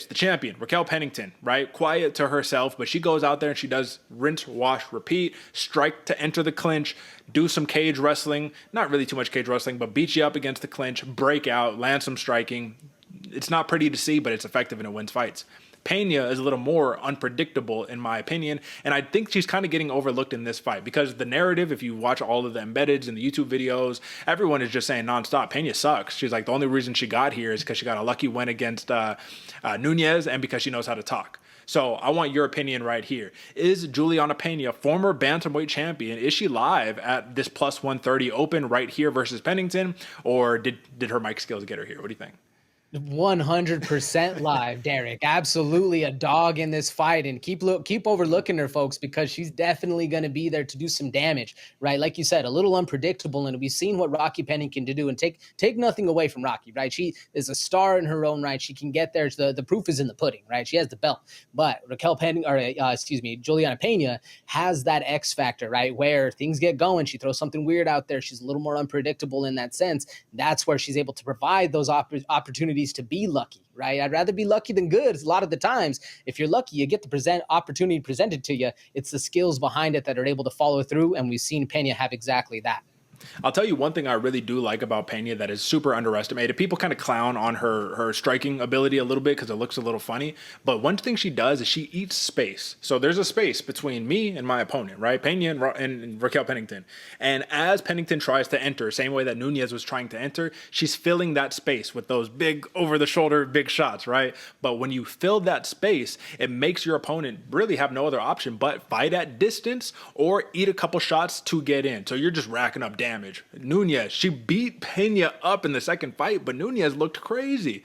the champion, Raquel Pennington, right? Quiet to herself, but she goes out there and she does rinse, wash, repeat, strike to enter the clinch, do some cage wrestling, not really too much cage wrestling, but beat you up against the clinch, break out, land some striking. It's not pretty to see, but it's effective and it wins fights. Peña is a little more unpredictable in my opinion, and I think she's kind of getting overlooked in this fight because the narrative, if you watch all of the embeddeds and the YouTube videos, everyone is just saying nonstop, Peña sucks. She's like, the only reason she got here is because she got a lucky win against Nunez and because she knows how to talk. So I want your opinion right here. Is Julianna Peña, former bantamweight champion, is she live at this plus 130 open right here versus Pennington, or did her mic skills get her here? What do you think? 100% live, Derek. Absolutely a dog in this fight, and keep overlooking her, folks, because she's definitely going to be there to do some damage, right? Like you said, a little unpredictable, and we've seen what Rocky Pennington can do, and take nothing away from Rocky, right? She is a star in her own right. She can get there. The proof is in the pudding, right? She has the belt, but Julianna Peña has that X factor, right? Where things get going, she throws something weird out there. She's a little more unpredictable in that sense. That's where she's able to provide those opportunities to be lucky, right? I'd rather be lucky than good. A lot of the times, if you're lucky, you get the opportunity presented to you. It's the skills behind it that are able to follow through, and we've seen Peña have exactly that. I'll tell you one thing I really do like about Peña that is super underestimated. People kind of clown on her striking ability a little bit because it looks a little funny. But one thing she does is she eats space. So there's a space between me and my opponent, right? Peña and Raquel Pennington. And as Pennington tries to enter, same way that Nunez was trying to enter, she's filling that space with those big over-the-shoulder big shots, right? But when you fill that space, it makes your opponent really have no other option but fight at distance or eat a couple shots to get in. So you're just racking up damage. Nunez, she beat Peña up in the second fight, but Nunez looked crazy.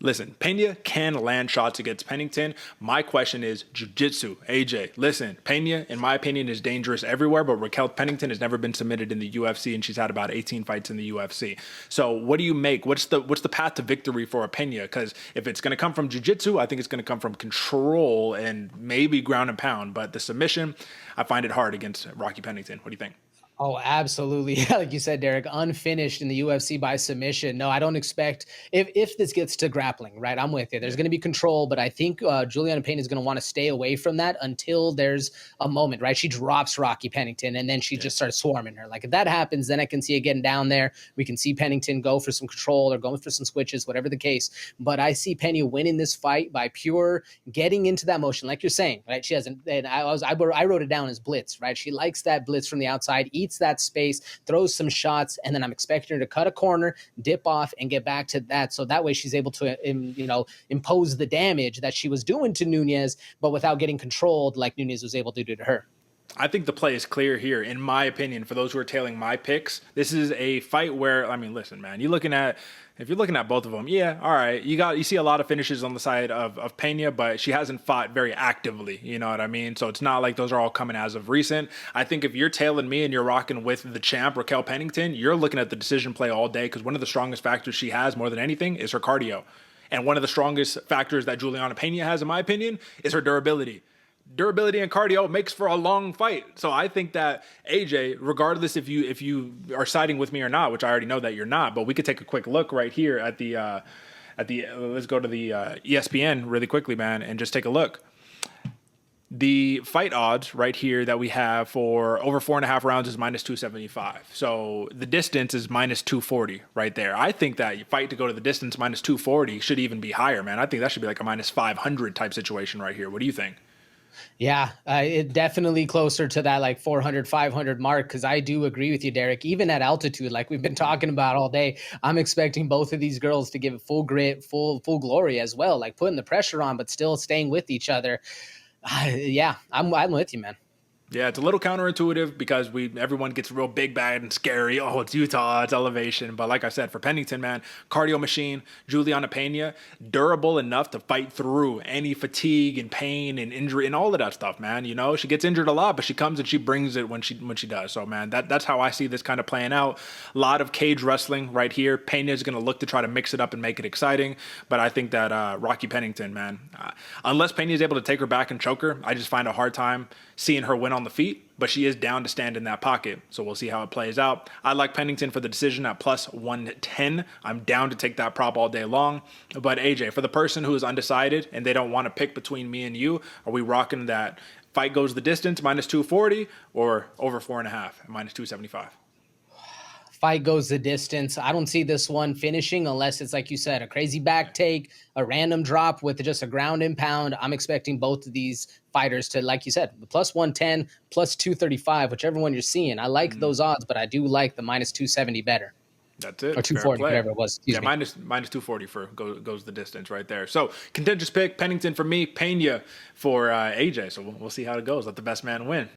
Listen, Peña can land shots against Pennington. My question is jiu-jitsu. AJ, listen, Peña, in my opinion, is dangerous everywhere, but Raquel Pennington has never been submitted in the UFC, and she's had about 18 fights in the UFC. So what do you make? What's the path to victory for a Peña? Because if it's going to come from jiu-jitsu, I think it's going to come from control and maybe ground and pound. But the submission, I find it hard against Rocky Pennington. What do you think? Oh, absolutely. Like you said, Derek, unfinished in the UFC by submission. No, I don't expect if this gets to grappling, right? I'm with you. There's going to be control, but I think Julianna Peña is going to want to stay away from that until there's a moment, right? She drops Rocky Pennington and then she just starts swarming her. Like if that happens, then I can see it getting down there. We can see Pennington go for some control or going for some switches, whatever the case. But I see Peña winning this fight by pure getting into that motion, like you're saying, right? She hasn't, and I wrote it down as blitz, right? She likes that blitz from the outside, eats that space, throws some shots, and then I'm expecting her to cut a corner, dip off, and get back to that. So that way she's able to, impose the damage that she was doing to Nunez, but without getting controlled like Nunez was able to do to her. I think the play is clear here, in my opinion, for those who are tailing my picks. This is a fight where, I mean, listen, man, if you're looking at both of them, yeah, all right, you see a lot of finishes on the side of Peña, but she hasn't fought very actively, you know what I mean? So it's not like those are all coming as of recent. I think if you're tailing me and you're rocking with the champ, Raquel Pennington, you're looking at the decision play all day because one of the strongest factors she has more than anything is her cardio. And one of the strongest factors that Julianna Peña has, in my opinion, is her durability. Durability and cardio makes for a long fight. So I think that AJ, regardless if you are siding with me or not, which I already know that you're not, but we could take a quick look right here at the let's go to the ESPN really quickly, man, and just take a look. The fight odds right here that we have for over 4.5 rounds is minus 275. So the distance is minus 240 right there. I think that fight to go to the distance minus 240 should even be higher, man. I think that should be like a minus 500 type situation right here. What do you think? Yeah, it definitely closer to that like 400, 500 mark, because I do agree with you, Derek. Even at altitude, like we've been talking about all day, I'm expecting both of these girls to give it full grit, full glory as well, like putting the pressure on, but still staying with each other. Yeah, I'm with you, man. Yeah, it's a little counterintuitive because everyone gets real big, bad, and scary. Oh, it's Utah, it's elevation. But like I said, for Pennington, man, cardio machine, Julianna Peña, durable enough to fight through any fatigue and pain and injury and all of that stuff, man. You know, she gets injured a lot, but she comes and she brings it when she does. So, man, that's how I see this kind of playing out. A lot of cage wrestling right here. Peña is going to look to try to mix it up and make it exciting. But I think that Rocky Pennington, man, unless Peña is able to take her back and choke her, I just find a hard time seeing her win on the feet, but she is down to stand in that pocket. So we'll see how it plays out. I like Pennington for the decision at plus 110. I'm down to take that prop all day long. But AJ, for the person who is undecided and they don't want to pick between me and you, are we rocking that fight goes the distance minus 240 or over 4.5 at minus 275? Fight goes the distance. I don't see this one finishing unless it's, like you said, a crazy back take, a random drop with just a ground and pound. I'm expecting both of these fighters to, like you said, the plus 110, plus 235, whichever one you're seeing. I like those odds, but I do like the minus 270 better. That's it. Or 240, whatever it was. Excuse me. Minus 240 for goes the distance right there. So contentious pick, Pennington for me, Peña for AJ. So we'll see how it goes. Let the best man win.